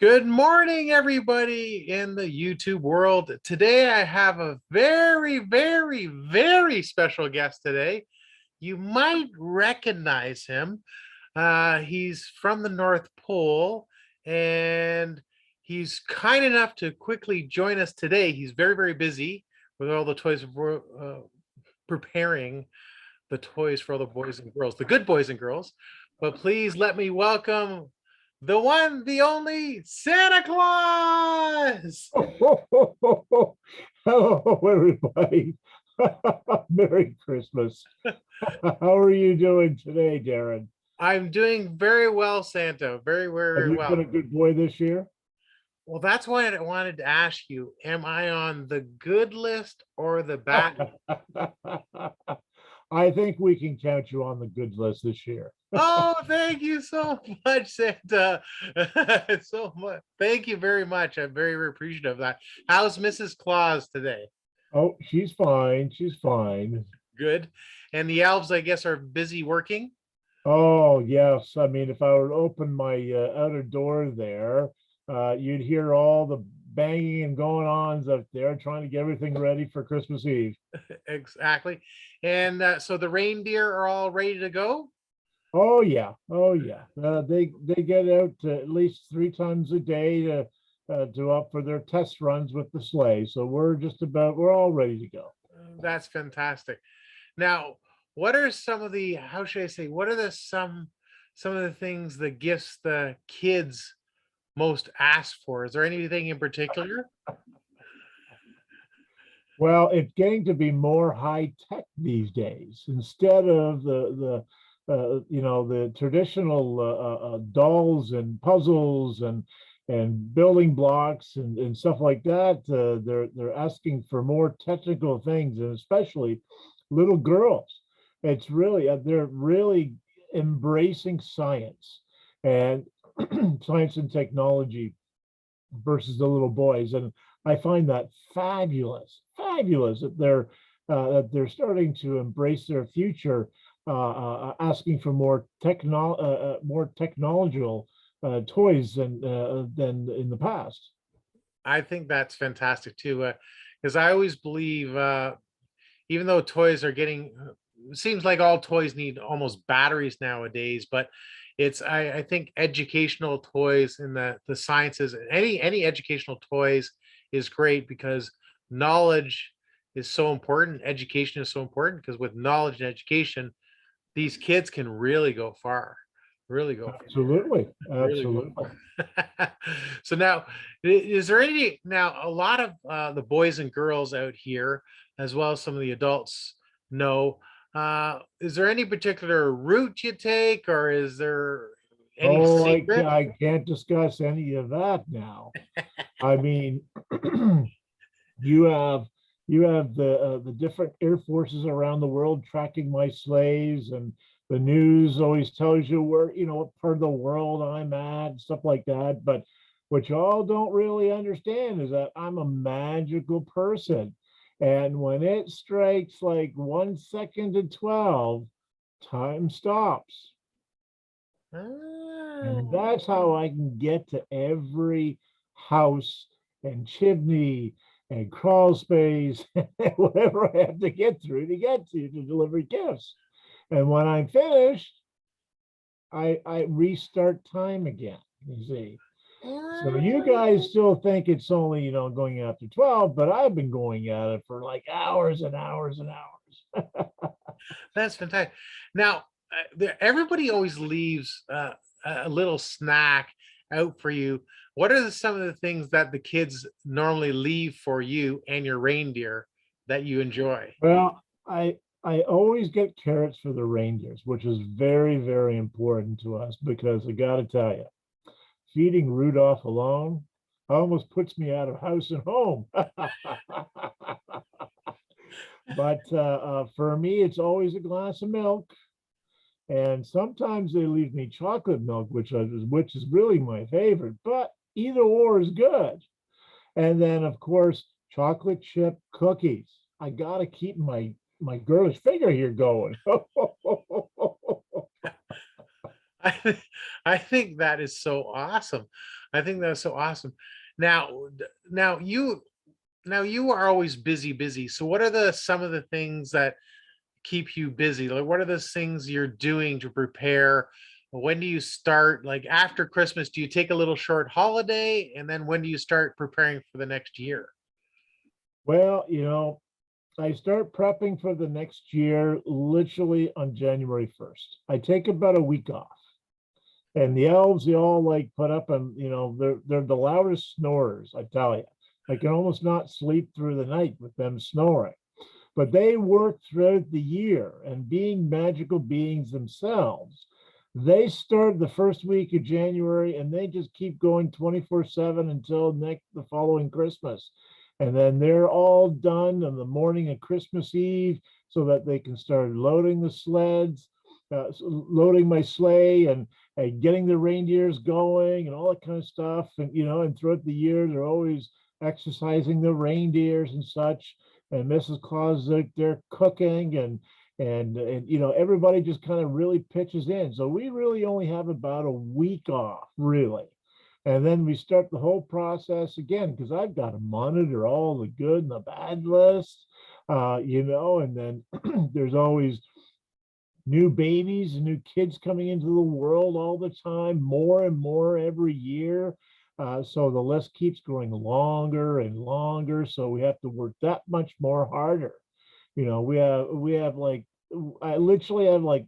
Good morning, everybody in the YouTube world. Today, I have a very special guest today. You might recognize him. He's from the North Pole, and he's kind enough to quickly join us today. He's very busy with all the toys, preparing the toys for all the boys and girls, the good boys and girls. But please let me welcome the one, the only Santa Claus. Hello, everybody. Merry Christmas. How are you doing today, Darren? I'm doing very well, Santa. Have Very you been well. a good boy this year? Well, that's why I wanted to ask you, am I on the good list or the bad? I think we can count you on the good list this year. Oh, thank you so much, Santa. So much. Thank you very much. I'm very appreciative of that. How's Mrs. Claus today? Oh, she's fine. She's fine. Good. And the elves, I guess, are busy working. Oh, yes. I mean, if I were to open my outer door there, you'd hear all the banging and going ons up there trying to get everything ready for Christmas Eve. Exactly. And so the reindeer are all ready to go. Oh yeah, oh yeah. They get out at least 3 times a day to up for their test runs with the sleigh. So we're all ready to go. That's fantastic. Now, what are some of the, how should I say, what are some of the things, the gifts the kids most ask for? Is there anything in particular? Well, it's getting to be more high tech these days. Instead of the traditional dolls and puzzles and building blocks and stuff like that. They're asking for more technical things, and especially little girls. It's really they're really embracing science and science and technology versus the little boys, and I find that fabulous that they're starting to embrace their future, asking for more technological toys than in the past. I think that's fantastic too, because I always believe, even though toys are getting, it seems like all toys need almost batteries nowadays, but I think educational toys in the sciences, any educational toys is great because knowledge is so important. Education is so important because with knowledge and education, these kids can really go far, really go Absolutely, really go absolutely. far. So now, is there any, now a lot of the boys and girls out here, as well as some of the adults know, is there any particular route you take, or is there any Oh, secret? I can't discuss any of that now. I mean, you have the different air forces around the world tracking my sleighs, and the news always tells you where, what part of the world I'm at, stuff like that. But what y'all don't really understand is that I'm a magical person. And when it strikes like 1 second to 12, time stops. And Ah, that's how I can get to every house and chimney and crawl space, whatever I have to get through to get to deliver gifts. And when I'm finished, I restart time again, you see. So you guys still think it's only, going after 12, but I've been going at it for like hours and hours and hours. that's fantastic. Now, everybody always leaves a little snack out for you. What are some of the things that the kids normally leave for you and your reindeer that you enjoy? Well, I always get carrots for the reindeers, which is very important to us because I got to tell you, feeding Rudolph alone almost puts me out of house and home. But for me, it's always a glass of milk, and sometimes they leave me chocolate milk, which is really my favorite. But either or is good. And then, of course, chocolate chip cookies. I gotta keep my girlish figure here going. I I think that is so awesome. I think that's so awesome. Now, now you are always busy, busy. So what are the some of the things that keep you busy? Like what are the things you're doing to prepare? When do you start? Like after Christmas, do you take a little short holiday? And then when do you start preparing for the next year? Well, I start prepping for the next year literally on January 1st. I take about a week off. And the elves, they all like put up and they're the loudest snorers, I tell you. I can almost not sleep through the night with them snoring. But they work throughout the year, and being magical beings themselves, they start the first week of January and they just keep going 24/7 until the following Christmas. And then they're all done on the morning of Christmas Eve so that they can start loading the sleds, loading my sleigh, and getting the reindeers going and all that kind of stuff. And and throughout the year, they're always exercising the reindeers and such. And Mrs. Claus is out there cooking, and everybody just kind of really pitches in. So we really only have about a week off, really. And then we start the whole process again because I've got to monitor all the good and the bad lists, and then there's always new babies and new kids coming into the world all the time, more and more every year. So the list keeps growing longer and longer. So we have to work that much more harder. We have like I literally have like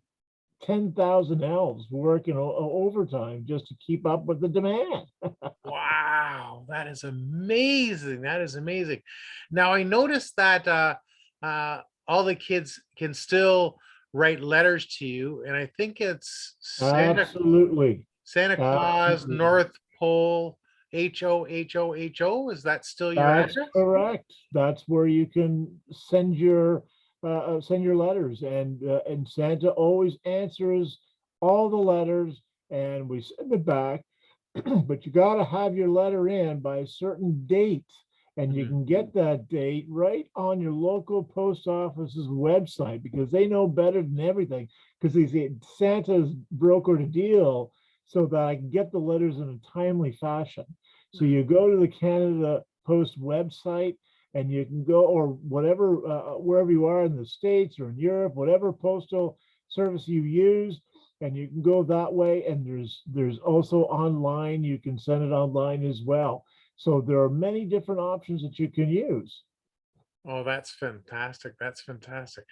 10,000 elves working overtime just to keep up with the demand. Wow, that is amazing. That is amazing. Now I noticed that all the kids can still write letters to you, and I think it's Absolutely. Santa Claus, Absolutely. North Pole, HOHOHO. Is that still your That's address? correct. That's where you can send your letters, and Santa always answers all the letters, and we send it back. But you got to have your letter in by a certain date, and you Mhm. can get that date right on your local post office's website because they know better than everything. Because they say Santa's brokered a deal so that I can get the letters in a timely fashion. So you go to the Canada Post website, and you can go, or whatever, wherever you are in the States or in Europe, whatever postal service you use, and you can go that way. And there's also online, you can send it online as well. So there are many different options that you can use. Oh, that's fantastic. That's fantastic.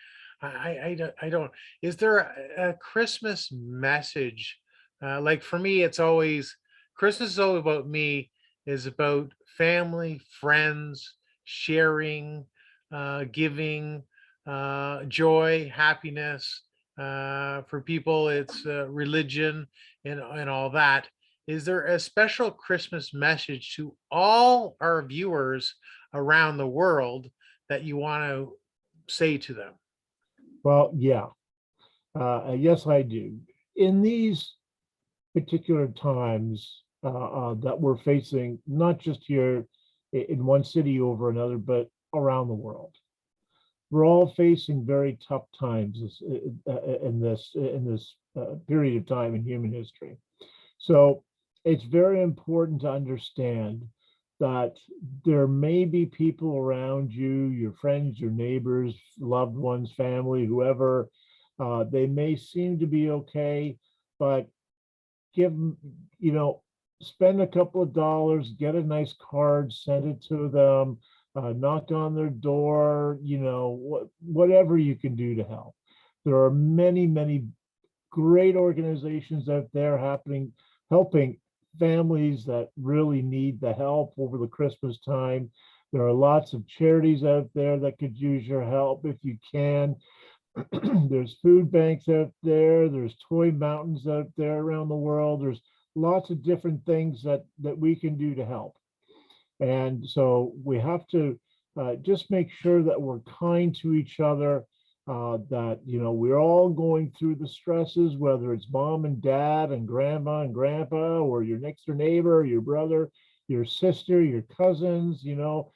I don't. Is there a Christmas message? Like for me, it's always Christmas is all about me. Is about family, friends, sharing, giving, joy, happiness. For people, it's religion and all that. Is there a special Christmas message to all our viewers around the world that you want to say to them? Well, yeah, yes, I do. In these particular times that we're facing, not just here in one city over another, but around the world. We're all facing very tough times in this period of time in human history. So it's very important to understand that there may be people around you, your friends, your neighbors, loved ones, family, whoever. They may seem to be okay, but give them, spend a couple of dollars, get a nice card, send it to them, knock on their door, whatever you can do to help. There are many, many great organizations out there helping families that really need the help over the Christmas time. There are lots of charities out there that could use your help if you can. There's food banks out there, there's toy mountains out there around the world. There's lots of different things that we can do to help. And so we have to just make sure that we're kind to each other, that, we're all going through the stresses, whether it's mom and dad and grandma and grandpa, or your next door neighbor, your brother, your sister, your cousins, your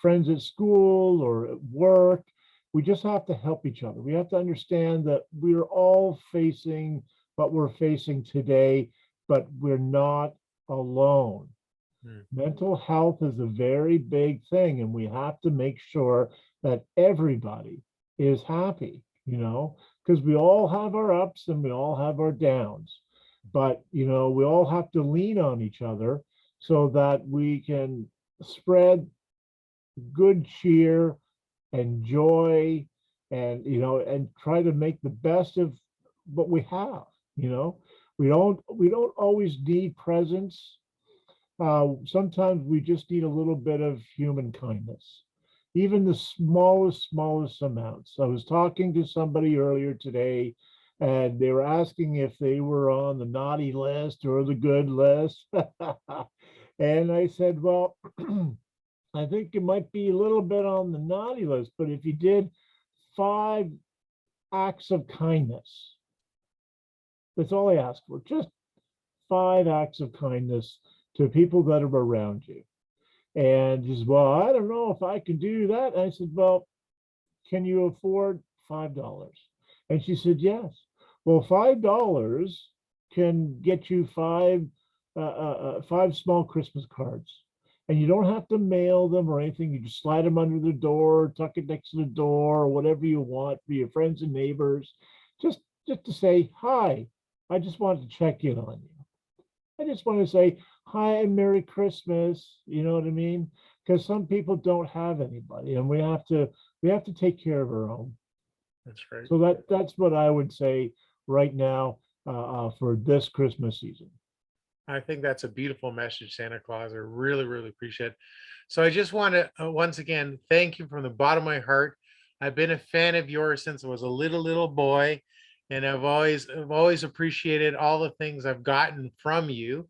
friends at school or at work. We just have to help each other. We have to understand that we're all facing what we're facing today, but we're not alone. Mm. Mental health is a very big thing, and we have to make sure that everybody is happy, because we all have our ups and we all have our downs. But, we all have to lean on each other so that we can spread good cheer and joy, and try to make the best of what we have. We don't always need presents. Sometimes we just need a little bit of human kindness, even the smallest amounts. I was talking to somebody earlier today, and they were asking if they were on the naughty list or the good list. And I said, well, I think it might be a little bit on the naughty list, but if you did 5 acts of kindness, that's all I ask for. Just 5 acts of kindness to people that are around you. And he says, well, I don't know if I can do that. And I said, well, can you afford $5? And she said, yes. Well, $5 can get you five small Christmas cards. And you don't have to mail them or anything. You just slide them under the door, tuck it next to the door, or whatever you want for your friends and neighbors. Just to say, hi, I just wanted to check in on you. I just want to say hi and Merry Christmas. You know what I mean? Because some people don't have anybody, and we have to take care of our own. That's right. So that's what I would say right now for this Christmas season. I think that's a beautiful message, Santa Claus. I really, really appreciate it. So I just want to once again thank you from the bottom of my heart. I've been a fan of yours since I was a little boy, and I've always appreciated all the things I've gotten from you,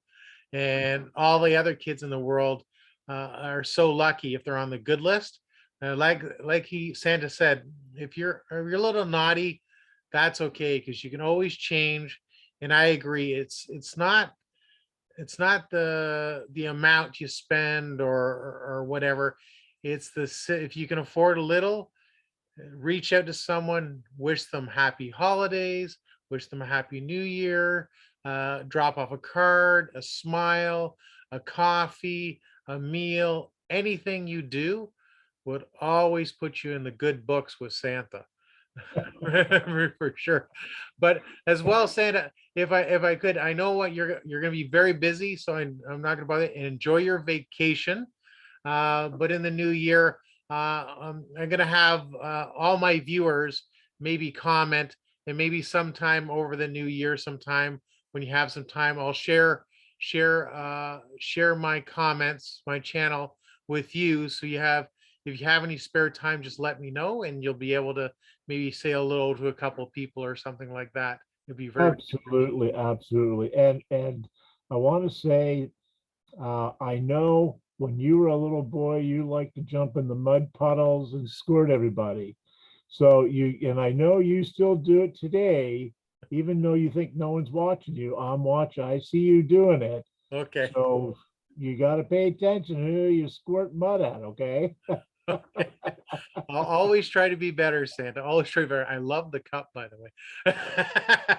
and all the other kids in the world are so lucky if they're on the good list. Like he Santa said, if you're a little naughty, that's okay because you can always change. And I agree, it's not the amount you spend or whatever. It's if you can afford a little, reach out to someone, wish them happy holidays, wish them a happy new year, drop off a card, a smile, a coffee, a meal. Anything you do would always put you in the good books with Santa. For sure. But as well, Santa, if I could, I know what you're going to be very busy, so I'm not going to bother. And enjoy your vacation. But in the new year, I'm going to have all my viewers maybe comment, and maybe sometime over the new year, sometime when you have some time, I'll share my comments, my channel with you. So if you have any spare time, just let me know, and you'll be able to maybe say hello to a couple of people or something like that. It'd be very much appreciated. Absolutely, absolutely. And I want to say, I know when you were a little boy, you liked to jump in the mud puddles and squirt everybody. And I know you still do it today, even though you think no one's watching you. I'm watching, I see you doing it. Okay. So you got to pay attention to who you squirt mud at, okay? Okay. I'll always try to be better, Santa. Always try to be better. I love the cup, by the way.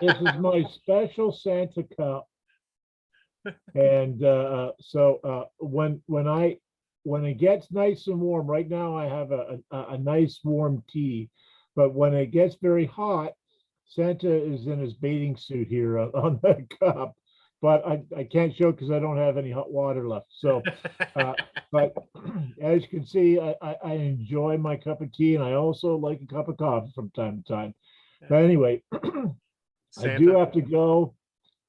This is my special Santa cup. And when it gets nice and warm, right now I have a nice warm tea, but when it gets very hot, Santa is in his bathing suit here on the cup, but I can't show because I don't have any hot water left. So, but as you can see, I enjoy my cup of tea, and I also like a cup of coffee from time to time. But anyway, I do Santa, have to go.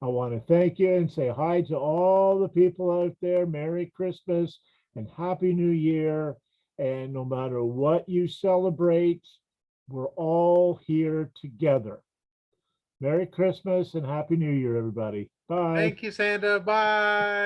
I want to thank you and say hi to all the people out there. Merry Christmas and Happy New Year. And no matter what you celebrate, we're all here together. Merry Christmas and Happy New Year, everybody. Bye. thank you, Santa. Bye.